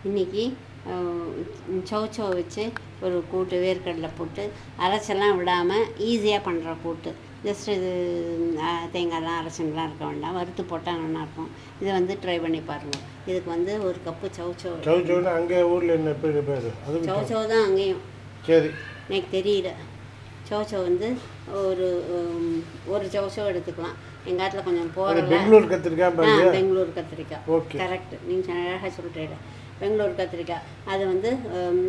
இன்றைக்கி சௌச்சௌ வச்சு ஒரு கூட்டு வேர்க்கடலை போட்டு அரைச்செல்லாம் விடாமல் ஈஸியாக பண்ணுற கூட்டு. ஜஸ்ட் இது தேங்காய்லாம் அரைச்சங்களாம் இருக்க வேண்டாம், வறுத்து போட்டால் நல்லாயிருக்கும். இதை வந்து ட்ரை பண்ணி பாருங்கள். இதுக்கு வந்து ஒரு கப்பு சௌச்சௌ. அங்கே ஊரில் என்ன பேர்? சௌச்சௌ தான் அங்கேயும். சரி, எனக்கு தெரியல. சௌச்சௌ வந்து ஒரு சௌச்சௌ எடுத்துக்கலாம். எங்கள் காட்டில் கொஞ்சம் போகிற பெங்களூர் கத்திரிக்காய். பெங்களூர் கத்திரிக்காய் கரெக்ட், நீங்கள் அழகாக சொல்கிறீங்க. பெங்களூர் கத்திரிக்காய் அது வந்து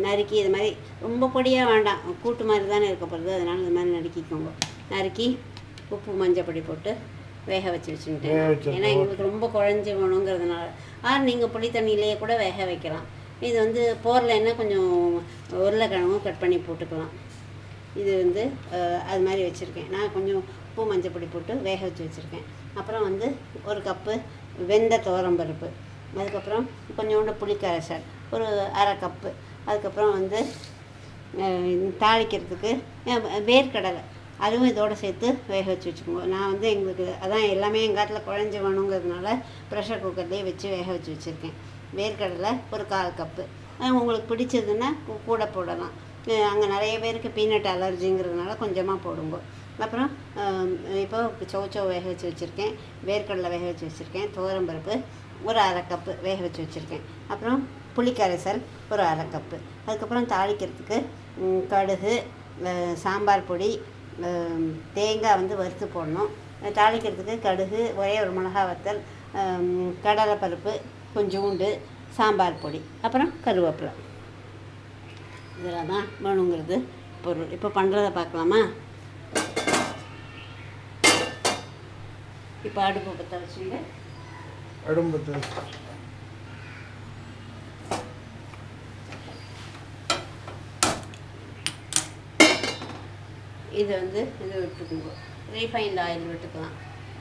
நறுக்கி இது மாதிரி ரொம்ப பொடியாக வேண்டாம், கூட்டு மாதிரி தானே இருக்க போகிறது, அதனால் இது மாதிரி நறுக்கிக்கோங்க. நறுக்கி உப்பு மஞ்சப்பொடி போட்டு வேக வச்சு வச்சுக்கிட்டேன். ஏன்னா எங்களுக்கு ரொம்ப குழஞ்சி வேணுங்கிறதுனால நீங்கள் புளி தண்ணியிலேயே கூட வேக வைக்கலாம். இது வந்து போரலைன்னா கொஞ்சம் உருளைக்கிழங்கும் கட் பண்ணி போட்டுக்கலாம். இது வந்து அது மாதிரி வச்சுருக்கேன். நான் கொஞ்சம் உப்பு மஞ்சப்பொடி போட்டு வேக வச்சு வச்சுருக்கேன். அப்புறம் வந்து ஒரு கப்பு வெந்த துவரம்பருப்பு, அதுக்கப்புறம் கொஞ்சோண்டு புளிக்கரைசல் ஒரு அரை கப்பு, அதுக்கப்புறம் வந்து தாளிக்கிறதுக்கு வேர்க்கடலை அதுவும் இதோடு சேர்த்து வேக வச்சு வச்சுக்கோங்க. நான் வந்து எங்களுக்கு அதான் எல்லாமே எங்கள் காட்டில் குழஞ்சி வேணுங்கிறதுனால ப்ரெஷர் குக்கர்லேயே வச்சு வேக வச்சு வச்சுருக்கேன். வேர்க்கடலை ஒரு 1/4 கப்பு. உங்களுக்கு பிடிச்சதுன்னா கூட போடலாம். அங்கே நிறைய பேருக்கு பீனட் அலர்ஜிங்கிறதுனால கொஞ்சமாக போடுங்க. அப்புறம் இப்போ சௌச்சௌ வேக வச்சு வச்சுருக்கேன், வேர்க்கடலை வேக வச்சு வச்சுருக்கேன், துவரம்பருப்பு ஒரு 1/2 கப்பு வேக வச்சு வச்சுருக்கேன். அப்புறம் புளிக்கரைசல் ஒரு 1/2 கப்பு. அதுக்கப்புறம் தாளிக்கிறதுக்கு கடுகு, சாம்பார் பொடி, தேங்காய் வந்து வறுத்து போடணும். தாளிக்கிறதுக்கு கடுகு, ஒரே ஒரு மிளகா வத்தல், கடலைப்பருப்பு, கொஞ்சோண்டு சாம்பார் பொடி, அப்புறம் கருவேப்பிலை. இதில் தான் வேணுங்கிறது பொருள். இப்போ பண்ணுறதை பார்க்கலாமா? இப்போ அடுப்பு பற்ற வச்சுங்க. இது வந்து இது விட்டுக்குங்க. ரீஃபைண்ட் ஆயில் விட்டுக்கலாம்,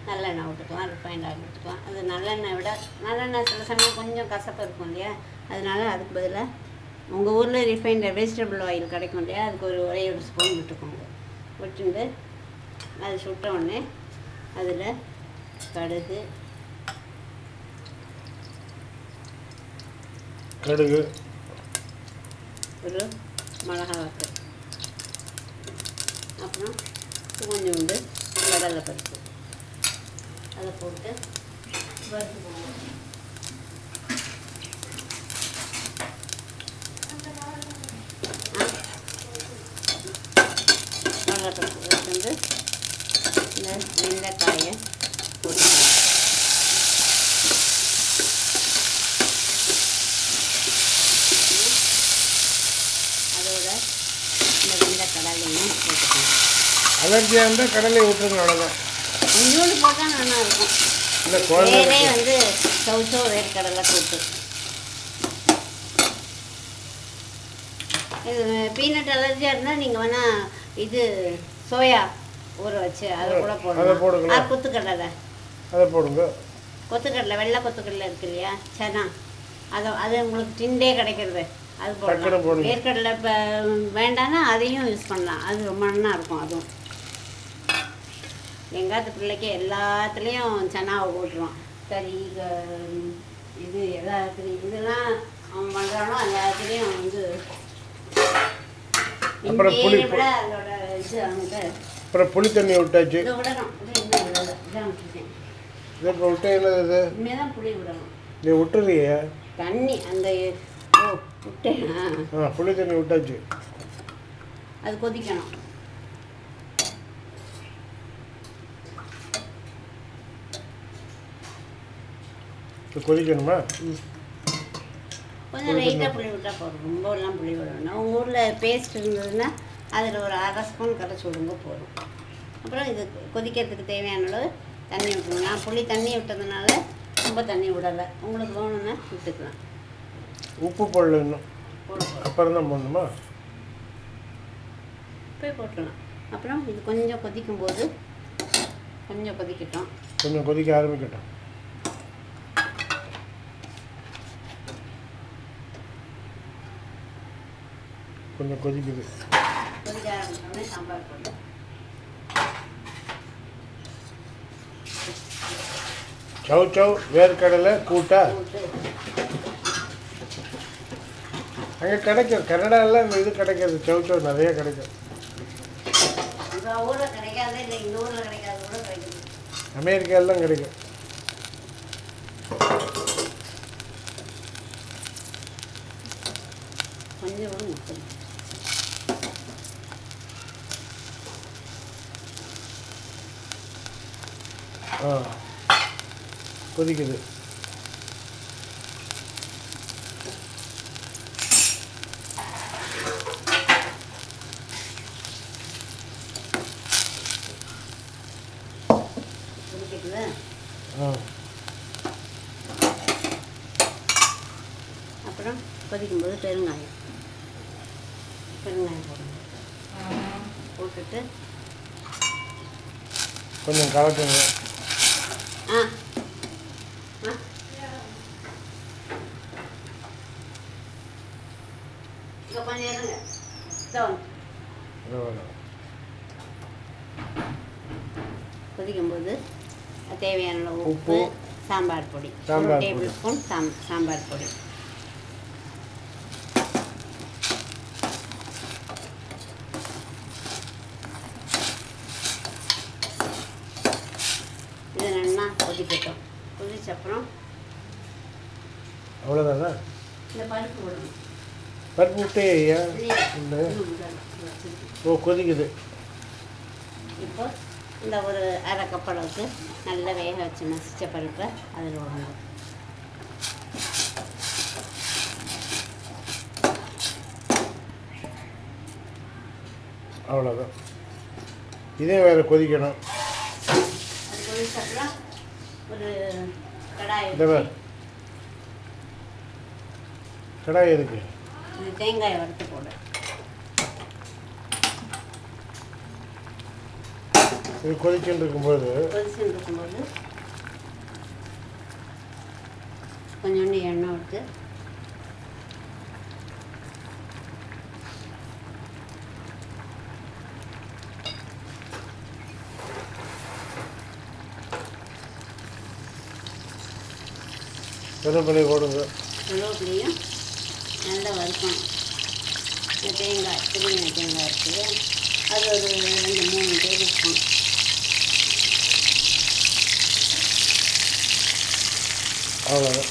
நல்லெண்ணெய் விட்டுக்கலாம், ரிஃபைண்ட் ஆயில் விட்டுக்கலாம். அது நல்லெண்ணெய் விட நல்லெண்ணெய் சில சமயம் கொஞ்சம் கசப்பு இருக்கும் இல்லையா, அதனால அதுக்கு பதிலாக உங்கள் ஊரில் ரிஃபைண்ட் வெஜிடபிள் ஆயில் கிடைக்கும் இல்லையா, அதுக்கு ஒரே ஒரு ஸ்பூன் விட்டுக்கோங்க. விட்டுண்டு அது சுட்ட உடனே அதில் கடுகு ஒரு மிளகா வத்தல், அப்புறம் கொஞ்சோண்டு கடலைப்பருப்பு அதை போட்டு வறுத்து போடுவோம். கடலைப்பருப்பு வறுத்து இந்த வெண்டைக்காயை போட்டு அதோட இந்த வெண்டைக்கடலையும் போட்டுக்கணும். அலர்ஜியாக இருந்தால் கடலை விட்டுருங்க, அவ்வளோதான். கொஞ்சோண்டு போட்டால் நல்லா இருக்கும். வேறே வந்து சௌச்சௌ வேர்க்கடலை கூட்டு. இது பீனட் அலர்ஜியாக இருந்தால் நீங்கள் வேணால் இது சோயா ஊற வச்சு அதை கூட போடலாம். கொத்துக்கடலை அதை போடுங்க. கொத்துக்கடலை, வெள்ளை கொத்துக்கடலை இருக்கு இல்லையா, சனா, அது உங்களுக்கு டிண்டே கிடைக்கிறது, அது போடலாம். வேர்க்கடலை இப்போ வேண்டாம்னா அதையும் யூஸ் பண்ணலாம், அது ரொம்ப நல்லா இருக்கும். அதுவும் எங்காத்து பிள்ளைக்கு எல்லாத்துலேயும் சனாவை போட்டுருவான். கறி இது எல்லாத்துலேயும் இதெல்லாம் அவன் பண்ணுறானோ எல்லாத்துலேயும் வந்து விட அதோட இது அவனுக்கு. அப்புறம் புளி தண்ணி விட்டாச்சு. இதை விடணும், இதான் விட்டுருக்கேன். இதை இப்போ விட்டா என்னது? இனிமேல் தான் புளி விடணும். நீ விட்டுறிய தண்ணி அந்த விட்டேன். புளி தண்ணி விட்டாச்சு. அது கொதிக்கணும். கொதிக்கணுமா? கொஞ்சம் லைட்டாக புளி விட்டால் போதும், ரொம்பலாம் புளி விடணும். உங்கள் ஊரில் பேஸ்ட் இருந்ததுன்னா அதில் ஒரு 1/2 ஸ்பூன் கரைச்சி விடுங்க போதும். அப்புறம் இது கொதிக்கிறதுக்கு தேவையான அளவு தண்ணி விட்டுருங்க. நான் புளி தண்ணி விட்டதுனால ரொம்ப தண்ணி விடலை, உங்களுக்கு வேணும்னா விட்டுக்கலாம். உப்பு போடல இன்னும், அப்புறம் தான் போடணுமா? போய் போட்டுடலாம். அப்புறம் இது கொஞ்சம் கொதிக்கும்போது கொஞ்சம் கொதிக்கட்டும், கொஞ்சம் கொதிக்க ஆரம்பிக்கட்டும். கொஞ்சம் கொதிக்குது. கொதிக்க ஆரம்பிச்சோடனே சாம்பார் போட்டு சௌச்சௌ வேர்க்கடலை கூட்டா போட்டு அங்கே கிடைக்கும் கனடாவில் இந்த இது கிடைக்காது சவுச்சவு நிறைய கிடைக்கும். இப்போ ஊரில் கிடைக்காது, இல்லை இந்த ஊரில் கிடைக்காது கூட கிடைக்குது. அமெரிக்காலாம் கிடைக்கும். கொஞ்சம் கூட முட்டை கொதிக்குது. கொதிக்குது. அப்புறம் கொதிக்கும்போது பெருங்காயம் போடணும். போட்டுட்டு கொஞ்சம் கலக்குங்க. ஆ இங்கே கொஞ்சம் இருங்க. கொதிக்கும்போது தேவையான அளவு உப்பு, சாம்பார் பொடி, 1 டேபிள் ஸ்பூன் சாம்பார் பொடி, இது நல்லா கொதிக்கட்டும். கொதிச்ச அப்புறம் அவ்வளோதானே? இந்த பருப்பு விடணும். பருப்பு விட்டே ஐயா இல்லை. ஓ கொதிக்குது. இப்போ இந்த ஒரு அரை கப் அளவுக்கு நல்லா வேக வச்சு மசிச்ச பருப்பை அதில் விடணும். அவ்வளோதான். இதே வேறு கொதிக்கணும். அது கொதிச்சப்பறம் ஒரு கடாய் கடாய் எதுக்கு? தேங்காயை வறுத்து போட. இது கொதிச்சுட்டு இருக்கும்போது கொஞ்சோண்டு எண்ணெய் விட்டு கருவேப்பிலை போடுங்க. கருவேப்பிலையும் நல்லா வறுக்கணும். இந்த தேங்காய் திருவின தேங்காய் இருக்குது, அது ஒரு 2-3 டேபிள் ஸ்பூன். அவ்வளோதான்.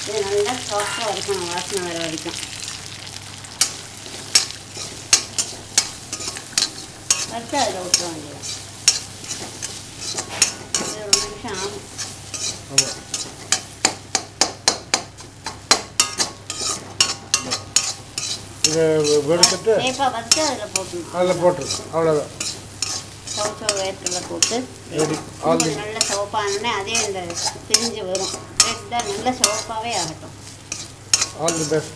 இது நல்லா சாஃப்டாக வறுக்கணும், வாசனை வர வரைக்கும். வறுத்து அதில் விட்டுற வேண்டியது. இது 1 நிமிஷம் ஆகும். ஆமாம். இதை வெடுத்துட்டு அதில் போட்டுரு. அவ்வளோதான். சவுச்சவு வேர்க்கடலை போட்டு நல்ல சிவப்பானோடனே அதே இந்த பிரிஞ்சு வரும். ரெட்டாக நல்ல சிவப்பாகவே ஆகட்டும். All the best.